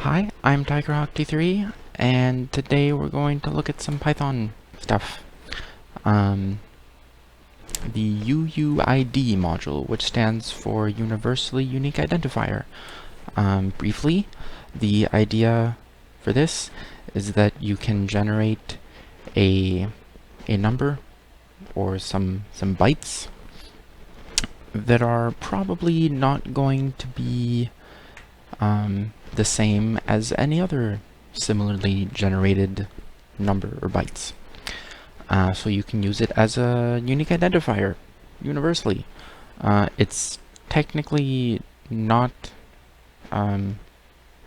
Hi, I'm TigerHawk3, and today we're going to look at some Python stuff. The UUID module, which stands for Universally Unique Identifier. Briefly, the idea for this is that you can generate a number or some bytes that are probably not going to be the same as any other similarly generated number or bytes. So you can use it as a unique identifier universally. It's technically not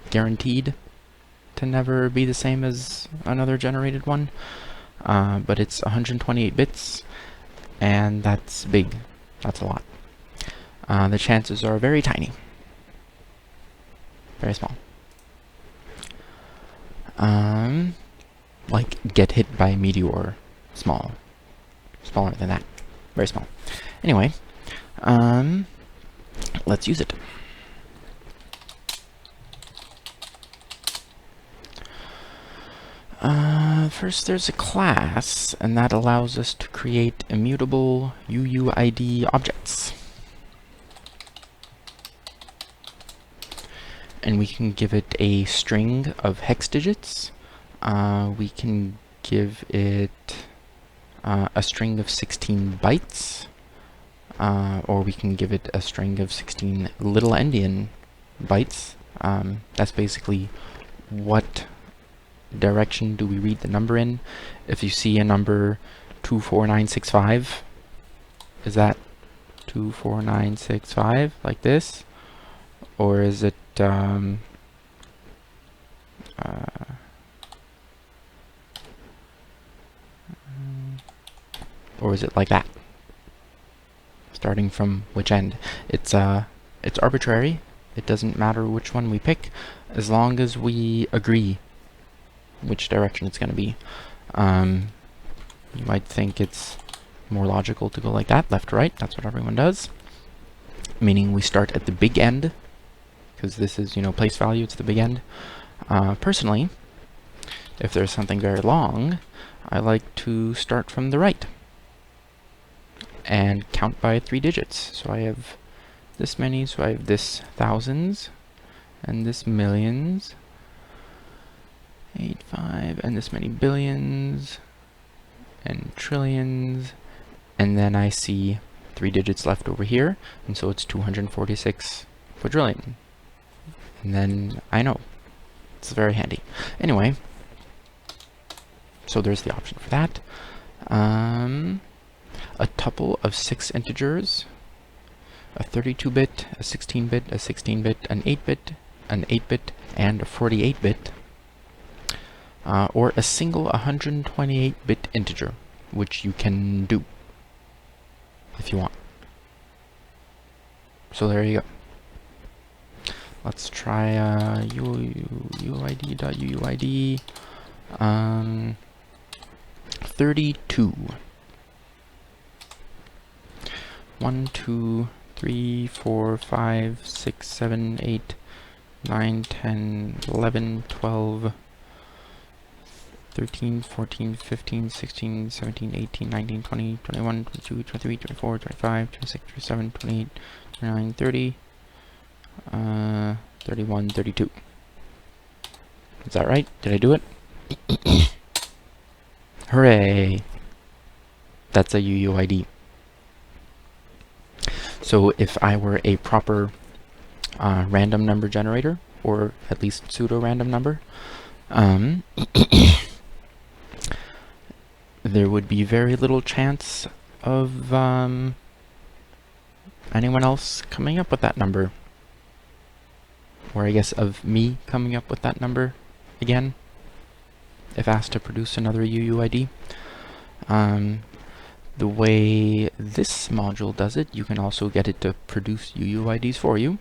guaranteed to never be the same as another generated one, but it's 128 bits, and that's big. That's a lot. The chances are very tiny. Very small. Like get hit by a meteor. Small. Smaller than that. Very small. Anyway, let's use it. First there's a class, and that allows us to create immutable UUID objects. And we can give it a string of hex digits. We can give it a string of 16 bytes, or we can give it a string of 16 little endian bytes. That's basically what direction do we read the number in. If you see a number 24965, is that 24965 like this? Or is it or is it like that? Starting from which end? It's arbitrary. It doesn't matter which one we pick, as long as we agree which direction it's going to be. You might think it's more logical to go like that, left to right. That's what everyone does. Meaning we start at the big end, because this is, place value, it's the big end. Personally, if there's something very long, I like to start from the right and count by 3 digits. So I have this many, so I have this thousands, and this millions, 8, 5, and this many billions, and trillions, and then I see 3 digits left over here, and so it's 246 quadrillion. And then I know. It's very handy. Anyway, so there's the option for that. A tuple of 6 integers, a 32-bit, a 16-bit, a 16-bit, an 8-bit, an 8-bit, and a 48-bit, or a single 128-bit integer, which you can do if you want. So there you go. Let's try uuid.uuid 32. 1, 2, 3, 4, 5, 6, 7, 8, 9, 10, 11, 12, 13, 14, 15, 16, 17, 18, 19, 20, 21, 22, 23, 24, 25, 26, 27, 28, 29, 30, 31, 32. Is that right? Did I do it? Hooray! That's a UUID. So if I were a proper random number generator, or at least pseudo-random number, there would be very little chance of anyone else coming up with that number. Or I guess of me coming up with that number again, if asked to produce another UUID. The way this module does it, you can also get it to produce UUIDs for you.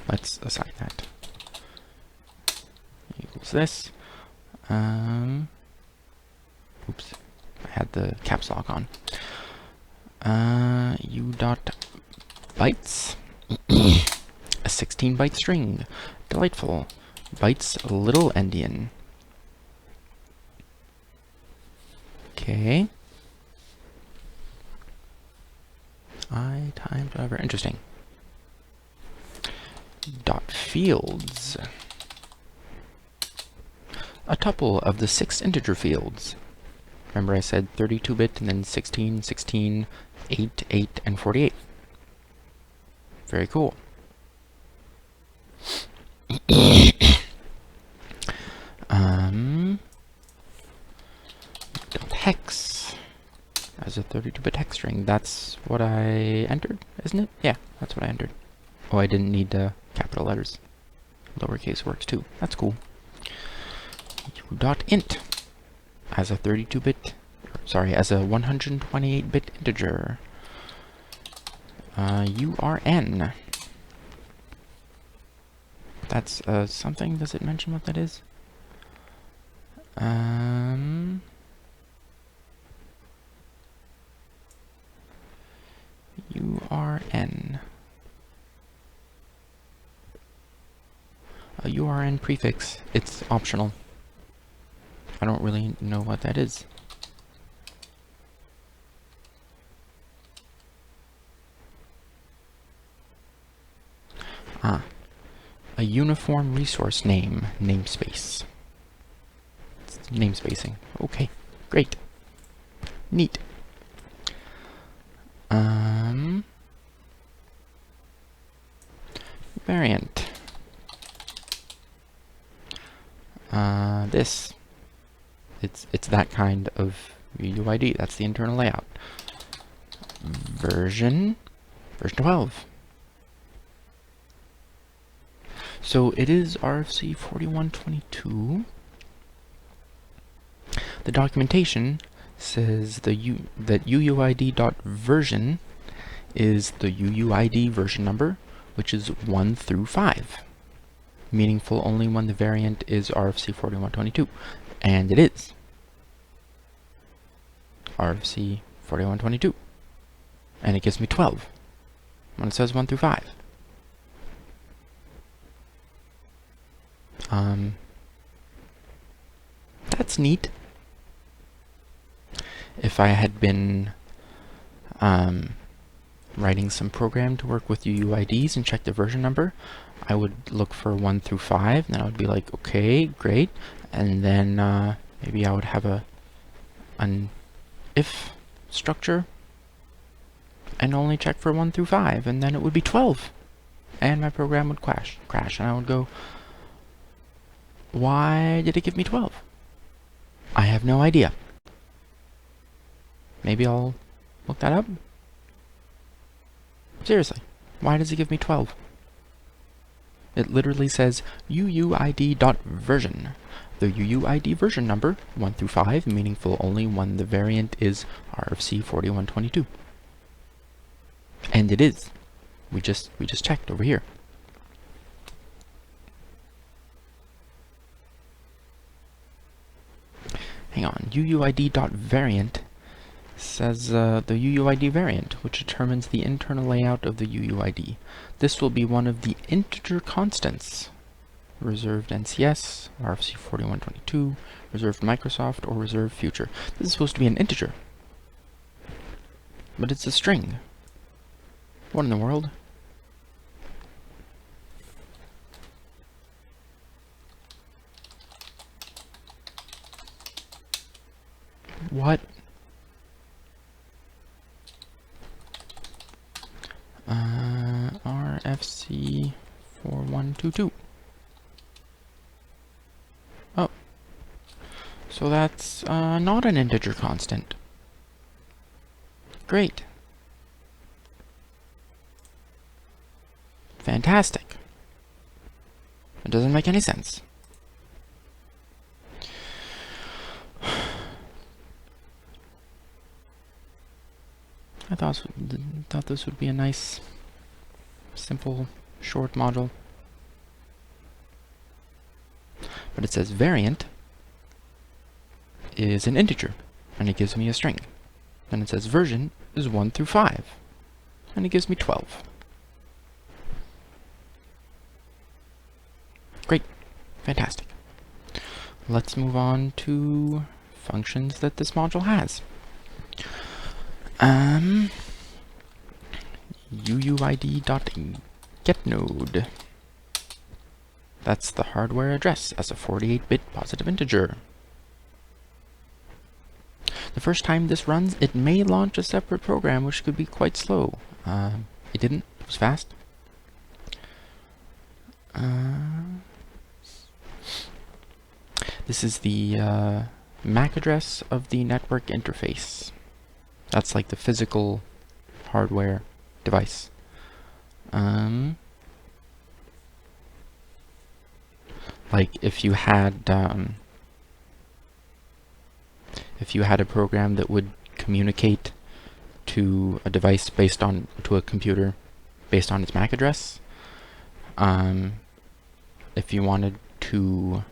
Let's assign that. Equals this. Oops, I had the caps lock on. U dot bytes A 16-byte string. Delightful. Bytes little endian. Okay. I times whatever. Interesting. Dot fields. A tuple of the 6 integer fields. Remember I said 32-bit and then 16, 16, 8, 8, and 48. Very cool. Hex as a 32-bit hex string. That's what I entered, isn't it? Yeah, that's what I entered. Oh, I didn't need capital letters. Lowercase works too. That's cool. U.int as a 32-bit, sorry, as a 128-bit integer. URN. That's something. Does it mention what that is? URN. A URN prefix. It's optional. I don't really know what that is. Ah. A uniform resource name. Namespace. It's namespacing. Okay. Great. Neat. Variant. This. It's that kind of UUID. That's the internal layout. Version 12. So it is RFC 4122. The documentation says that UUID.version is the UUID version number, which is 1 through 5. Meaningful only when the variant is RFC 4122. And it is RFC 4122. And it gives me 12 when it says 1 through 5. That's neat. If I had been writing some program to work with UUIDs and check the version number, I would look for 1 through 5, and I would be like, okay, great, and then maybe I would have an if structure and only check for 1 through 5, and then it would be 12, and my program would crash, and I would go, why did it give me 12? I have no idea. Maybe I'll look that up. Seriously, why does it give me 12? It literally says UUID.version. The UUID version number, 1 through 5, meaningful only when the variant is RFC 4122. And it is. We just checked over here. Hang on, UUID.variant says the UUID variant, which determines the internal layout of the UUID. This will be one of the integer constants. Reserved NCS, RFC 4122, reserved Microsoft, or reserved future. This is supposed to be an integer. But it's a string. What in the world? What? RFC 4122. Oh. So that's not an integer constant. Great. Fantastic. It doesn't make any sense. I thought this would be a nice, simple, short module. But it says variant is an integer, and it gives me a string. Then it says version is 1 through 5, and it gives me 12. Great. Fantastic. Let's move on to functions that this module has. uuid.getNode. That's the hardware address as a 48-bit positive integer. The first time this runs, it may launch a separate program, which could be quite slow. It didn't. It was fast. This is the MAC address of the network interface. That's like the physical hardware device. Like if you had a program that would communicate to a device to a computer based on its MAC address, if you wanted to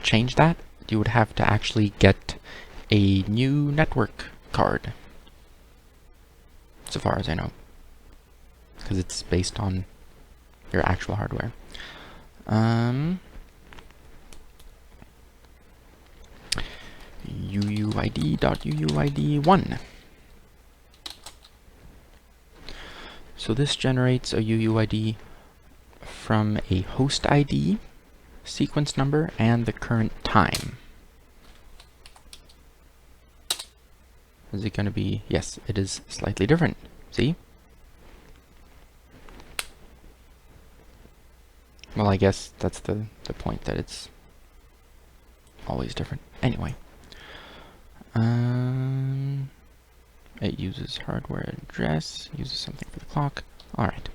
change that, you would have to actually get a new network card, so far as I know, because it's based on your actual hardware. uuid.uuid1. So this generates a UUID from a host ID, sequence number, and the current time. Is it going to be? Yes, it is slightly different. See? Well, I guess that's the point, that it's always different. Anyway. It uses hardware address, uses something for the clock. Alright.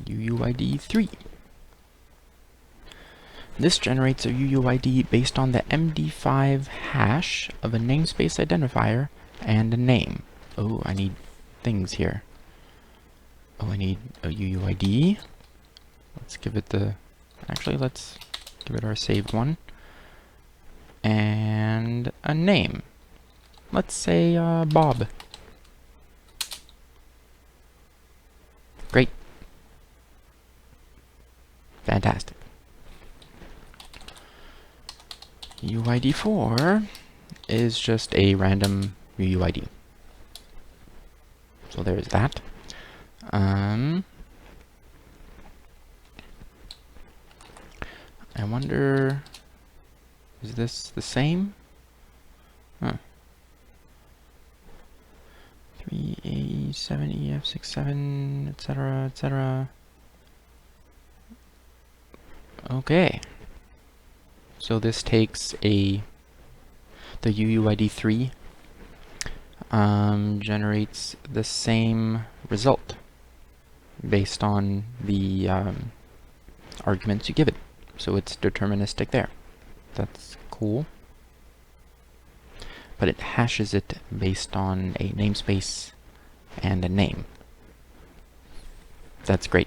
UUID3. This generates a UUID based on the MD5 hash of a namespace identifier and a name. Oh, I need things here. Oh, I need a UUID. Let's give it let's give it our saved one. And a name. Let's say Bob. Great. Fantastic. UUID4 is just a random UUID. So there's that. I wonder, is this the same? Huh. 3A, 7EF, 67, etc., etc. Okay. So this takes the UUID3, generates the same result based on the arguments you give it. So it's deterministic there. That's cool. But it hashes it based on a namespace and a name. That's great.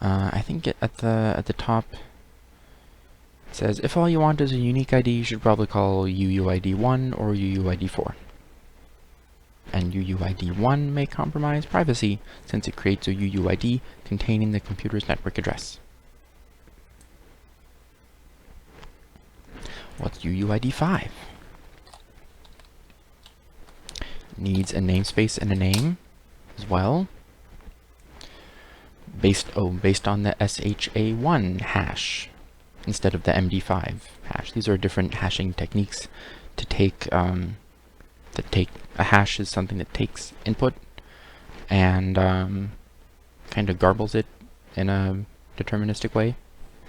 I think at the top it says, if all you want is a unique ID, you should probably call UUID1 or UUID4. And UUID1 may compromise privacy, since it creates a UUID containing the computer's network address. What's UUID5? Needs a namespace and a name as well. Based on the SHA1 hash instead of the MD5 hash. These are different hashing techniques to take a hash is something that takes input and kind of garbles it in a deterministic way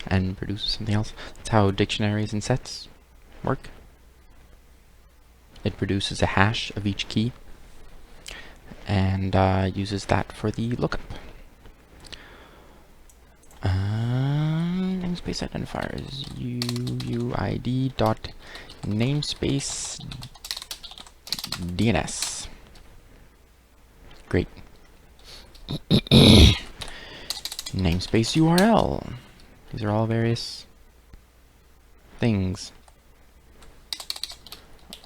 and produces something else. That's how dictionaries and sets work. It produces a hash of each key and uses that for the lookup. Namespace identifiers, uuid.namespace DNS. Great. Namespace URL. These are all various things.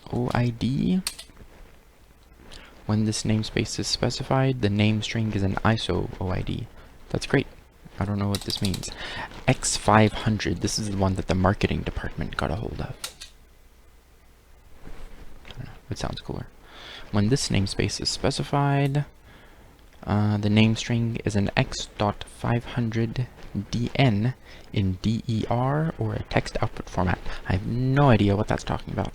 OID. When this namespace is specified, the name string is an ISO OID. That's great. I don't know what this means. X500, this is the one that the marketing department got a hold of. I don't know, it sounds cooler. When this namespace is specified, the name string is an x.500dn in DER or a text output format. I have no idea what that's talking about.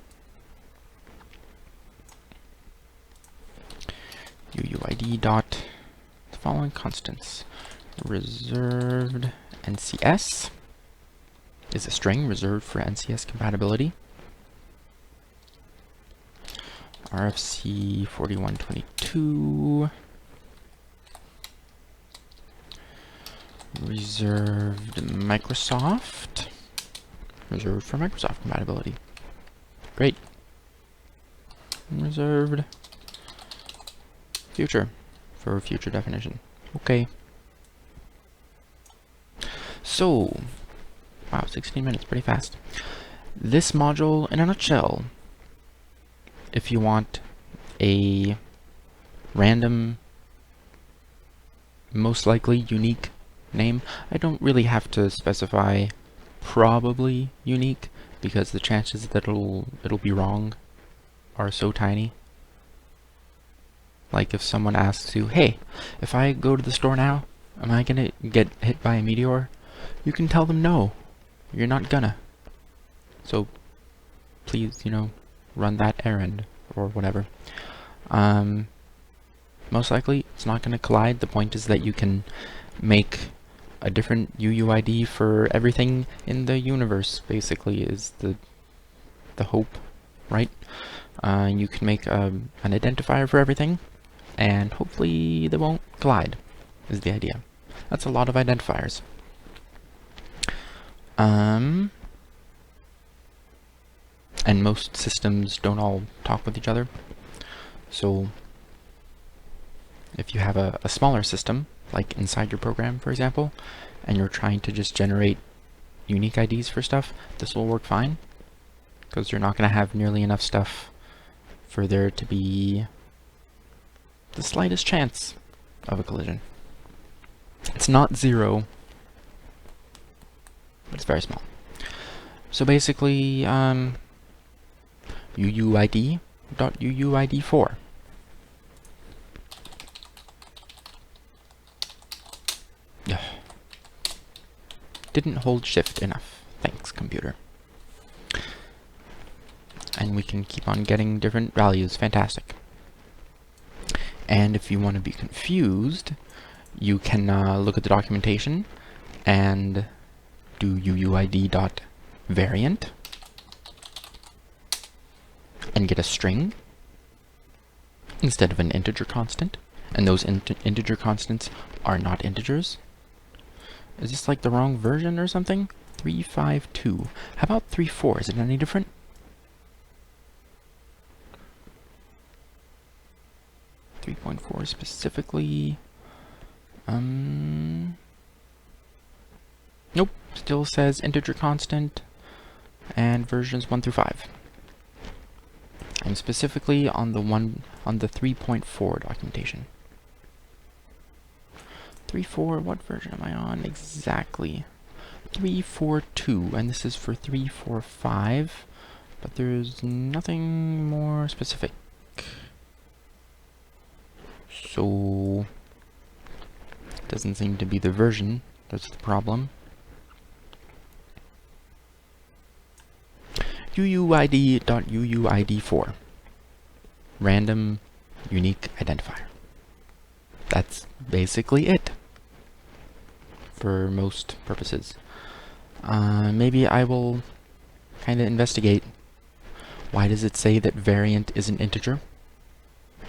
UUID dot the following constants. Reserved NCS is a string reserved for NCS compatibility. RFC 4122 reserved Microsoft, reserved for Microsoft compatibility. Great. Reserved future for future definition. Okay. So, wow, 16 minutes, pretty fast. This module, in a nutshell, if you want a random, most likely unique name, I don't really have to specify probably unique, because the chances that it'll be wrong are so tiny. Like if someone asks you, hey, if I go to the store now, am I gonna get hit by a meteor? You can tell them no, you're not gonna. So please, run that errand or whatever. Most likely it's not gonna collide. The point is that you can make a different UUID for everything in the universe, basically, is the hope, right? You can make an identifier for everything, and hopefully they won't collide, is the idea. That's a lot of identifiers. And most systems don't all talk with each other. So if you have a smaller system, like inside your program, for example, and you're trying to just generate unique IDs for stuff, this will work fine, because you're not going to have nearly enough stuff for there to be the slightest chance of a collision. It's not zero, but it's very small. So basically, UUID.UUID4. Didn't hold shift enough. Thanks, computer. And we can keep on getting different values. Fantastic. And if you want to be confused, you can look at the documentation and do UUID.variant and get a string instead of an integer constant. And those integer constants are not integers. Is this like the wrong version or something? 352. How about 34? Is it any different? .4 specifically. Nope. Still says integer constant, and versions 1 through 5. I'm specifically on the 3.4 documentation. 3.4, what version am I on exactly? 3.4.2, and this is for 3.4.5, but there's nothing more specific. So, doesn't seem to be the version that's the problem. UUID.UUID4. Random unique identifier. That's basically it for most purposes. Maybe I will kind of investigate, why does it say that variant is an integer?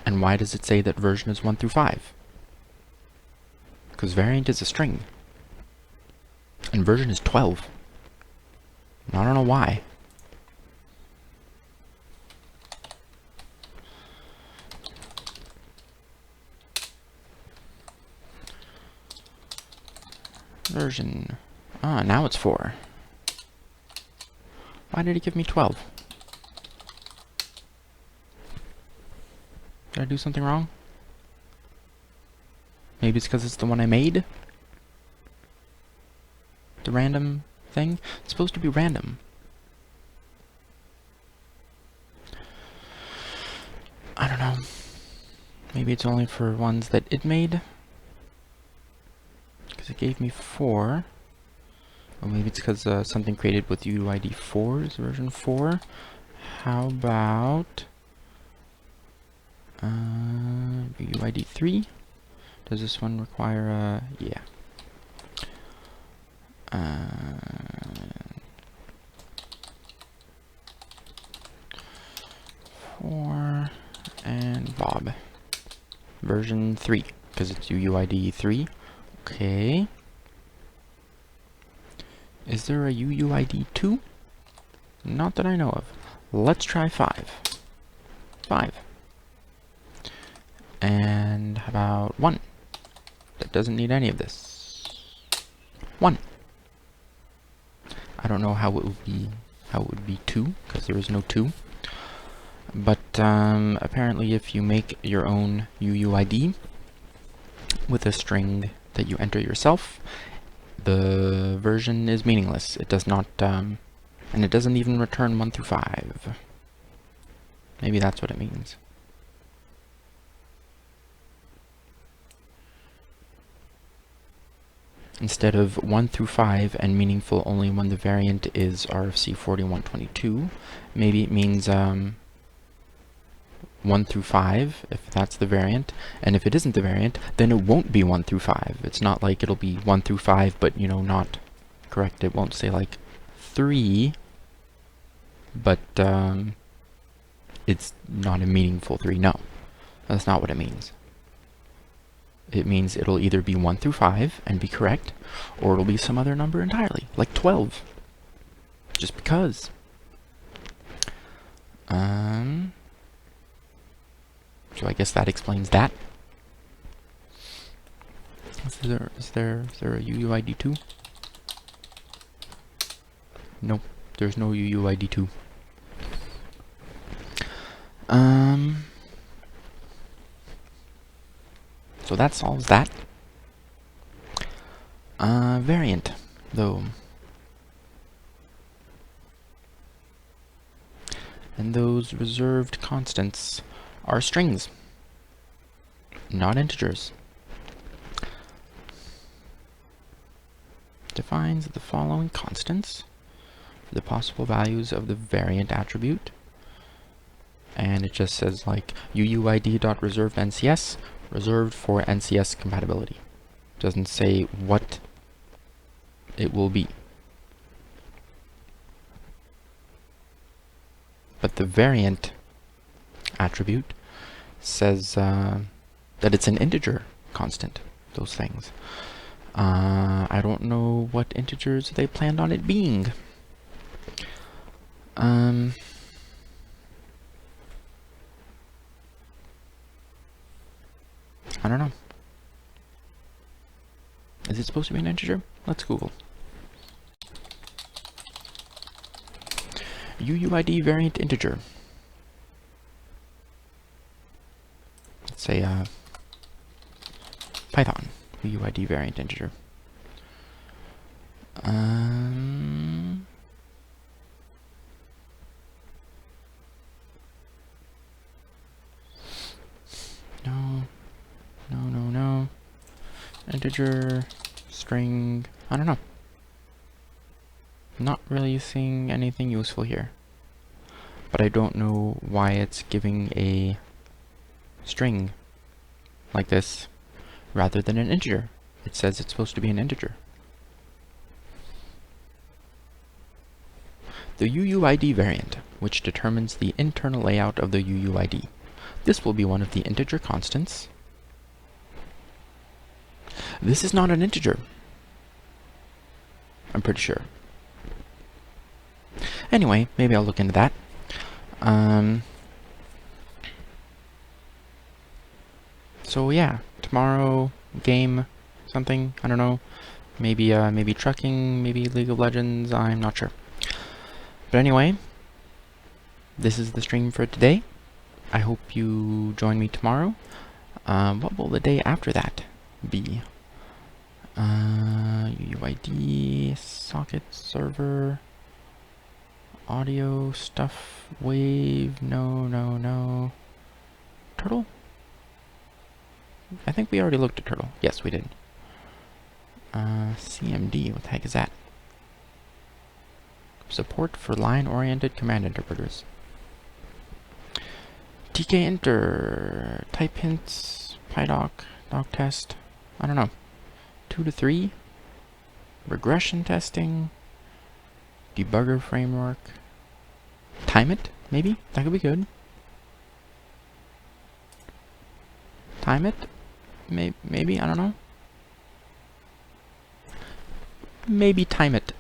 And why does it say that version is 1 through 5? Because variant is a string. And version is 12. I don't know why. Version. Now it's 4. Why did it give me 12? Did I do something wrong? Maybe it's because it's the one I made? The random thing? It's supposed to be random. I don't know. Maybe it's only for ones that it made? Because it gave me 4. Or maybe it's because something created with UUID 4 is version 4. How about UUID 3? Does this one require yeah. 4 and Bob. Version 3, because it's UUID 3. Okay. Is there a UUID 2? Not that I know of. Let's try 5. 5. And how about 1? That doesn't need any of this. 1. I don't know how it would be 2, because there is no 2. But apparently if you make your own UUID with a string that you enter yourself, the version is meaningless. It does not, and it doesn't even return 1 through 5. Maybe that's what it means. Instead of 1 through 5 and meaningful only when the variant is RFC 4122, maybe it means 1 through 5, if that's the variant, and if it isn't the variant, then it won't be 1 through 5. It's not like it'll be 1 through 5, but, you know, not correct. It won't say, like, 3, but it's not a meaningful 3. No, that's not what it means. It means it'll either be 1 through 5 and be correct, or it'll be some other number entirely, like 12. Just because. So I guess that explains that. Is there a UUID 2? Nope, there's no UUID 2. So that solves that. Variant, though. And those reserved constants are strings, not integers. Defines the following constants for the possible values of the variant attribute. And it just says, like, UUID.reserved NCS, reserved for NCS compatibility. Doesn't say what it will be. But the variant attribute says that it's an integer constant, those things. I don't know what integers they planned on it being. I don't know. Is it supposed to be an integer? Let's Google. UUID variant integer. Let's say Python UUID variant integer. No. Integer, string, I don't know. Not really seeing anything useful here. But I don't know why it's giving a string like this rather than an integer. It says it's supposed to be an integer. The UUID variant, which determines the internal layout of the UUID. This will be one of the integer constants. This is not an integer, I'm pretty sure. Anyway, maybe I'll look into that. So yeah, tomorrow, game, something, I don't know. Maybe maybe trucking, maybe League of Legends, I'm not sure. But anyway, this is the stream for today. I hope you join me tomorrow. What will the day after that be? UUID, socket, server, audio, stuff, wave, no. Turtle? I think we already looked at turtle. Yes, we did. CMD, what the heck is that? Support for line-oriented command interpreters. TK enter, type hints, PyDoc, doc test, I don't know. 2 to 3, regression testing, debugger framework, time it, maybe? That could be good. Time it? Maybe, I don't know. Maybe time it.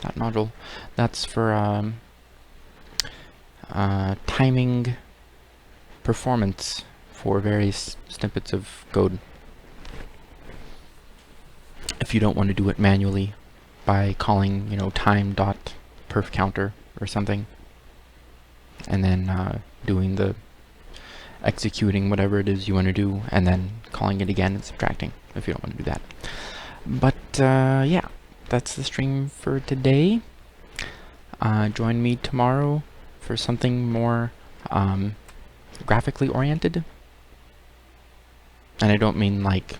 That module. That's for timing performance for various snippets of code. If you don't want to do it manually by calling, time.perf counter or something, and then doing the executing whatever it is you want to do, and then calling it again and subtracting, if you don't want to do that. But yeah, that's the stream for today. Join me tomorrow for something more graphically oriented. And I don't mean like,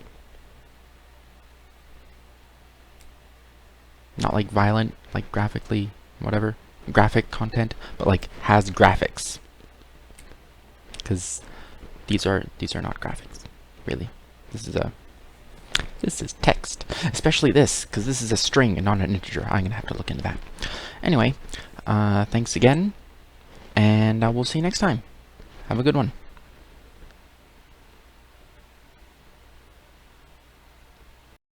not like violent, like graphically, whatever, graphic content, but like has graphics. Because these are not graphics, really. This is text, especially this, because this is a string and not an integer. I'm gonna have to look into that. Anyway, thanks again, and I will see you next time. Have a good one.